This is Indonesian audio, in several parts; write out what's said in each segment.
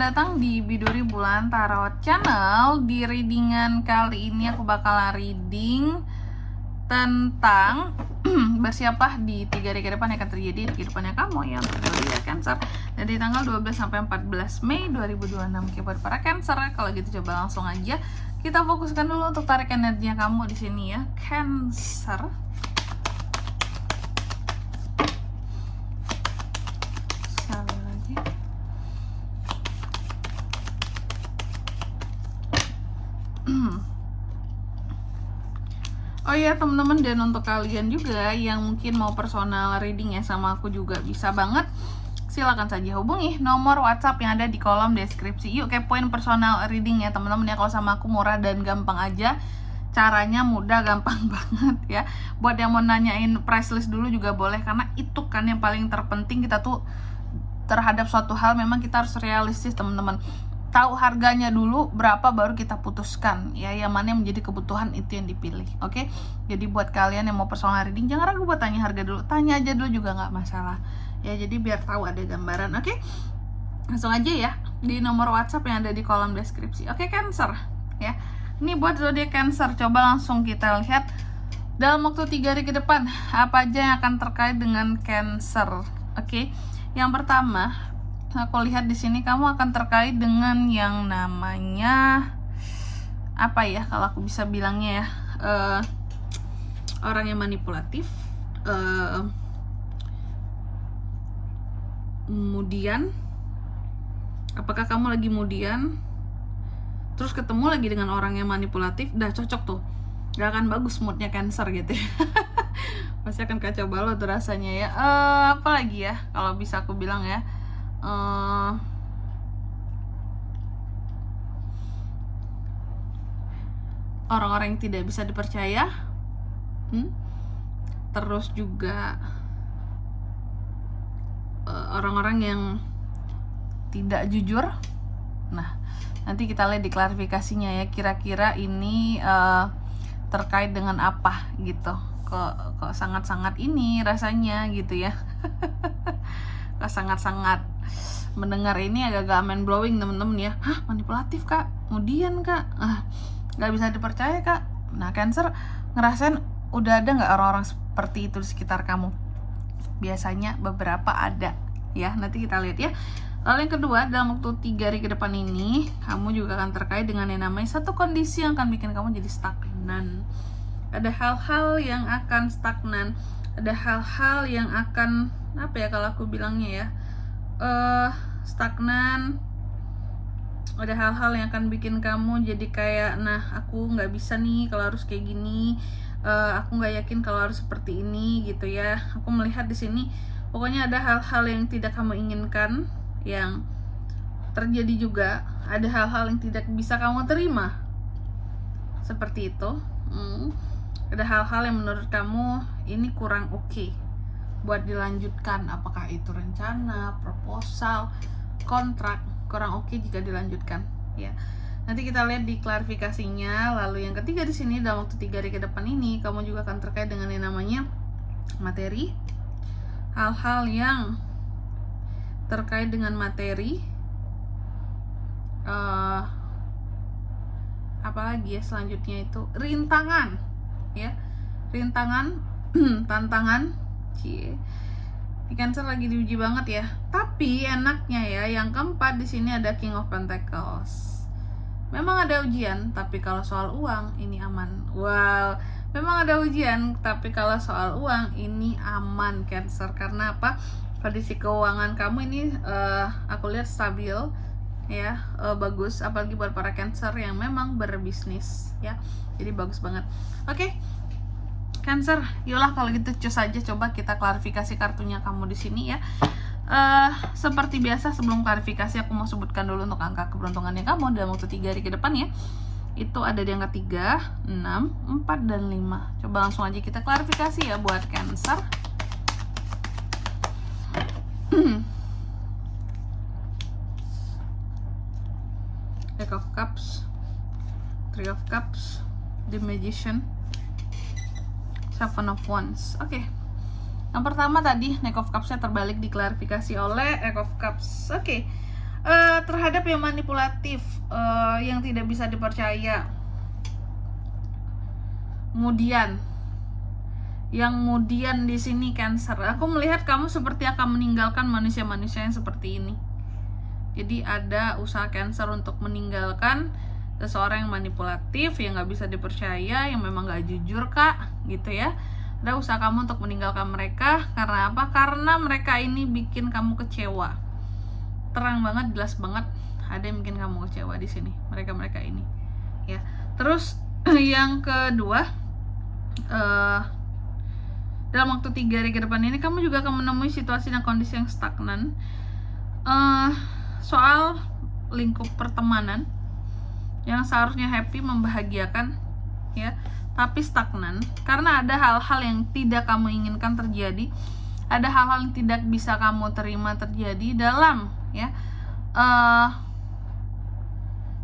datang di Biduri Bulan Tarot Channel. Di readingan kali ini aku bakalan reading tentang bersiaplah di 3 hari ke depan yang akan terjadi di kehidupannya kamu yang zodiak Cancer dari tanggal 12 sampai 14 Mei 2026. Oke, buat para Cancer, kalau gitu coba langsung aja kita fokuskan dulu untuk tarik energinya kamu di sini ya, Cancer. Oh iya teman-teman, dan untuk kalian juga yang mungkin mau personal reading ya sama aku juga bisa banget, silakan saja hubungi nomor WhatsApp yang ada di kolom deskripsi. Yuk kepoin personal reading ya teman-teman ya. Kalau sama aku murah dan gampang aja, caranya mudah, gampang banget ya. Buat yang mau nanyain price list dulu juga boleh, karena itu kan yang paling terpenting. Kita tuh terhadap suatu hal memang kita harus realistis teman-teman. Tahu harganya dulu berapa baru kita putuskan ya, yang mana yang menjadi kebutuhan itu yang dipilih. Oke, jadi buat kalian yang mau personal reading jangan ragu buat tanya harga dulu, tanya aja dulu juga nggak masalah ya, jadi biar tahu ada gambaran. Oke, langsung aja ya di nomor WhatsApp yang ada di kolom deskripsi. Oke Cancer ya, ini buat zodiak Cancer, coba langsung kita lihat dalam waktu 3 hari ke depan apa aja yang akan terkait dengan Cancer. Oke, yang pertama aku lihat di sini kamu akan terkait dengan yang namanya apa ya, kalau aku bisa bilangnya ya, orang yang manipulatif, kemudian apakah kamu lagi kemudian terus ketemu lagi dengan orang yang manipulatif, dah cocok tuh, gak akan bagus moodnya Cancer gitu ya. Pasti akan kacau balau tuh rasanya ya. Apa lagi ya kalau bisa aku bilang ya, orang-orang yang tidak bisa dipercaya, terus juga orang-orang yang tidak jujur. Nah, nanti kita lihat di klarifikasinya ya, kira-kira ini terkait dengan apa gitu. Kok sangat-sangat ini rasanya gitu ya. Kok sangat-sangat mendengar ini agak-agak mind blowing temen-temen ya. Hah, manipulatif kak, kemudian kak, gak bisa dipercaya kak. Nah Cancer ngerasain udah ada gak orang-orang seperti itu di sekitar kamu? Biasanya beberapa ada ya, nanti kita lihat ya. Lalu yang kedua, dalam waktu 3 hari ke depan ini kamu juga akan terkait dengan yang namanya satu kondisi yang akan bikin kamu jadi stagnan. Ada hal-hal yang akan stagnan, ada hal-hal yang akan apa ya kalau aku bilangnya ya, stagnan. Ada hal-hal yang akan bikin kamu jadi kayak, nah aku nggak bisa nih kalau harus kayak gini, aku nggak yakin kalau harus seperti ini gitu ya. Aku melihat di sini pokoknya ada hal-hal yang tidak kamu inginkan yang terjadi juga, ada hal-hal yang tidak bisa kamu terima seperti itu. Ada hal-hal yang menurut kamu ini kurang oke buat dilanjutkan, apakah itu rencana, proposal, kontrak, kurang oke jika dilanjutkan ya. Nanti kita lihat di klarifikasinya. Lalu yang ketiga di sini, dalam waktu 3 hari ke depan ini kamu juga akan terkait dengan yang namanya materi, hal-hal yang terkait dengan materi, apalagi ya selanjutnya itu rintangan ya, rintangan, tantangan. Cie, di Cancer lagi diuji banget ya. Tapi enaknya ya, yang keempat di sini ada King of Pentacles. Memang ada ujian, tapi kalau soal uang ini aman. Wow, memang ada ujian, tapi kalau soal uang ini aman Cancer. Karena apa? Kondisi keuangan kamu ini aku lihat stabil ya, bagus. Apalagi buat para Cancer yang memang berbisnis ya, jadi bagus banget. Oke Cancer, yolah kalau gitu cus aja, coba kita klarifikasi kartunya kamu di sini ya. Seperti biasa sebelum klarifikasi aku mau sebutkan dulu untuk angka keberuntungannya kamu dalam waktu 3 hari ke depan ya. Itu ada di angka 3, 6, 4, dan 5. Coba langsung aja kita klarifikasi ya buat Cancer. Deck of Cups, Three of Cups, The Magician, Seven of Wands. Oke. Yang pertama tadi Knight of Cups-nya terbalik diklarifikasi oleh Eight of Cups. Oke. terhadap yang manipulatif, yang tidak bisa dipercaya. Kemudian di sini Cancer, aku melihat kamu seperti akan meninggalkan manusia-manusia yang seperti ini. Jadi ada usaha Cancer untuk meninggalkan seseorang yang manipulatif, yang nggak bisa dipercaya, yang memang nggak jujur kak, gitu ya. Ada usaha kamu untuk meninggalkan mereka. Karena apa? Karena mereka ini bikin kamu kecewa. Terang banget, jelas banget, ada yang bikin kamu kecewa di sini. Mereka ini, ya. Terus yang kedua, dalam waktu 3 hari ke depan ini kamu juga akan menemui situasi dan kondisi yang stagnan. Soal lingkup pertemanan yang seharusnya happy, membahagiakan, ya, tapi stagnan karena ada hal-hal yang tidak kamu inginkan terjadi, ada hal-hal yang tidak bisa kamu terima terjadi dalam, ya,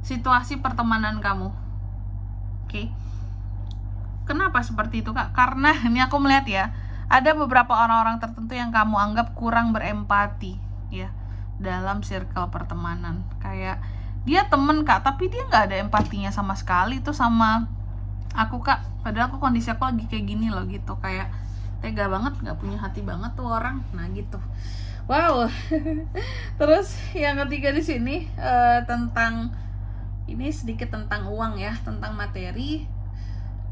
situasi pertemanan kamu. Oke. Kenapa seperti itu kak? Karena ini aku melihat ya, ada beberapa orang-orang tertentu yang kamu anggap kurang berempati, ya, dalam circle pertemanan. Kayak dia temen kak, tapi dia nggak ada empatinya sama sekali tuh sama aku kak. Padahal aku kondisi aku lagi kayak gini loh gitu. Kayak tega banget, nggak punya hati banget tuh orang. Nah gitu. Wow. Terus yang ketiga di sini tentang ini sedikit tentang uang ya, tentang materi.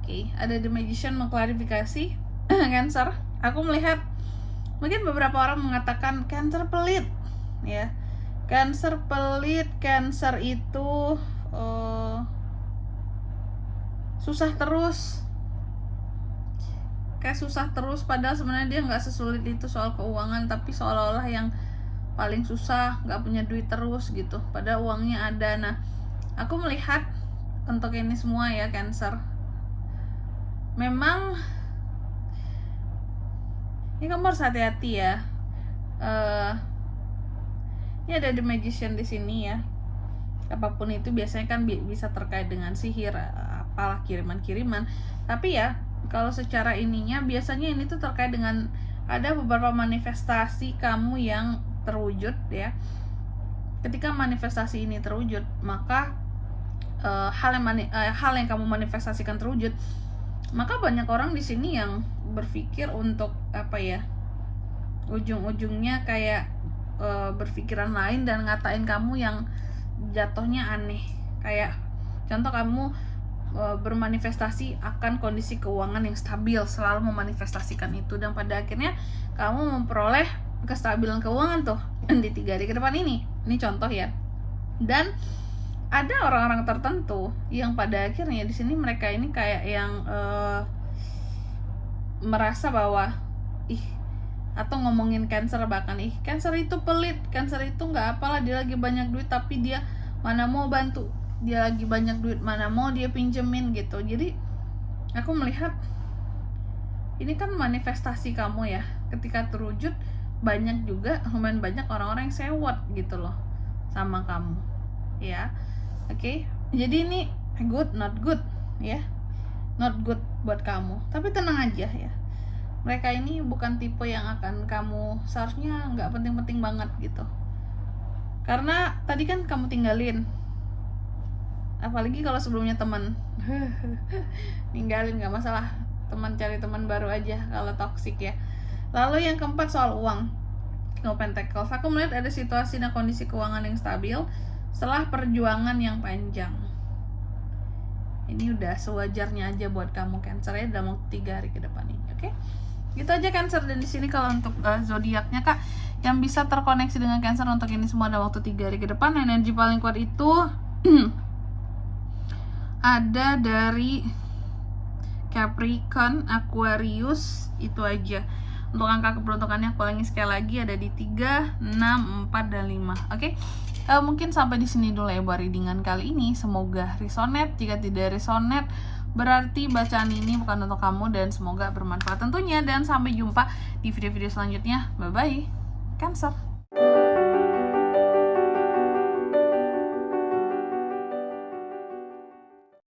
Oke, ada The Magician mengklarifikasi Cancer. Aku melihat mungkin beberapa orang mengatakan Cancer pelit, ya. Cancer pelit, Cancer itu susah terus, kayak susah terus. Padahal sebenarnya dia nggak sesulit itu soal keuangan, tapi seolah-olah yang paling susah, nggak punya duit terus gitu. Padahal uangnya ada. Nah, aku melihat untuk ini semua ya Cancer, memang ini kamu harus hati-hati ya. Ini ada The Magician di sini ya. Apapun itu biasanya kan bisa terkait dengan sihir, apalah kiriman-kiriman. Tapi ya kalau secara ininya biasanya ini tuh terkait dengan ada beberapa manifestasi kamu yang terwujud ya. Ketika manifestasi ini terwujud, maka hal yang kamu manifestasikan terwujud, maka banyak orang di sini yang berpikir untuk apa ya, ujung-ujungnya kayak berpikiran lain dan ngatain kamu yang jatuhnya aneh. Kayak contoh kamu bermanifestasi akan kondisi keuangan yang stabil, selalu memanifestasikan itu, dan pada akhirnya kamu memperoleh kestabilan keuangan tuh di 3 hari ke depan ini. Ini contoh ya. Dan ada orang-orang tertentu yang pada akhirnya di sini mereka ini kayak yang merasa bahwa atau ngomongin Cancer, bahkan Cancer itu pelit, Cancer itu nggak apalah, dia lagi banyak duit tapi dia mana mau bantu, dia lagi banyak duit mana mau dia pinjemin gitu. Jadi aku melihat ini kan manifestasi kamu ya, ketika terwujud banyak juga, lumayan banyak orang-orang yang sewot gitu loh sama kamu ya. Oke, jadi ini good not good ya, not good buat kamu. Tapi tenang aja ya, mereka ini bukan tipe yang akan kamu seharusnya nggak penting-penting banget gitu. Karena tadi kan kamu tinggalin, apalagi kalau sebelumnya teman ninggalin nggak masalah, teman cari teman baru aja kalau toksik ya. Lalu yang keempat soal uang, No Pentacles. Aku melihat ada situasi dan kondisi keuangan yang stabil setelah perjuangan yang panjang. Ini udah sewajarnya aja buat kamu Cancer ya dalam 3 hari ke depan ini. Oke? Gitu aja Cancer. Dan di sini kalau untuk zodiaknya kak, yang bisa terkoneksi dengan Cancer untuk ini semua dalam waktu 3 hari ke depan, energi paling kuat itu ada dari Capricorn, Aquarius, itu aja. Untuk angka keberuntungannya aku ulangi sekali lagi, ada di 3, 6, 4, dan 5. Oke? Mungkin sampai di sini dulu ya buat readingan kali ini. Semoga resonate. Jika tidak resonate, berarti bacaan ini bukan untuk kamu, dan semoga bermanfaat tentunya. Dan sampai jumpa di video-video selanjutnya. Bye bye Cancer.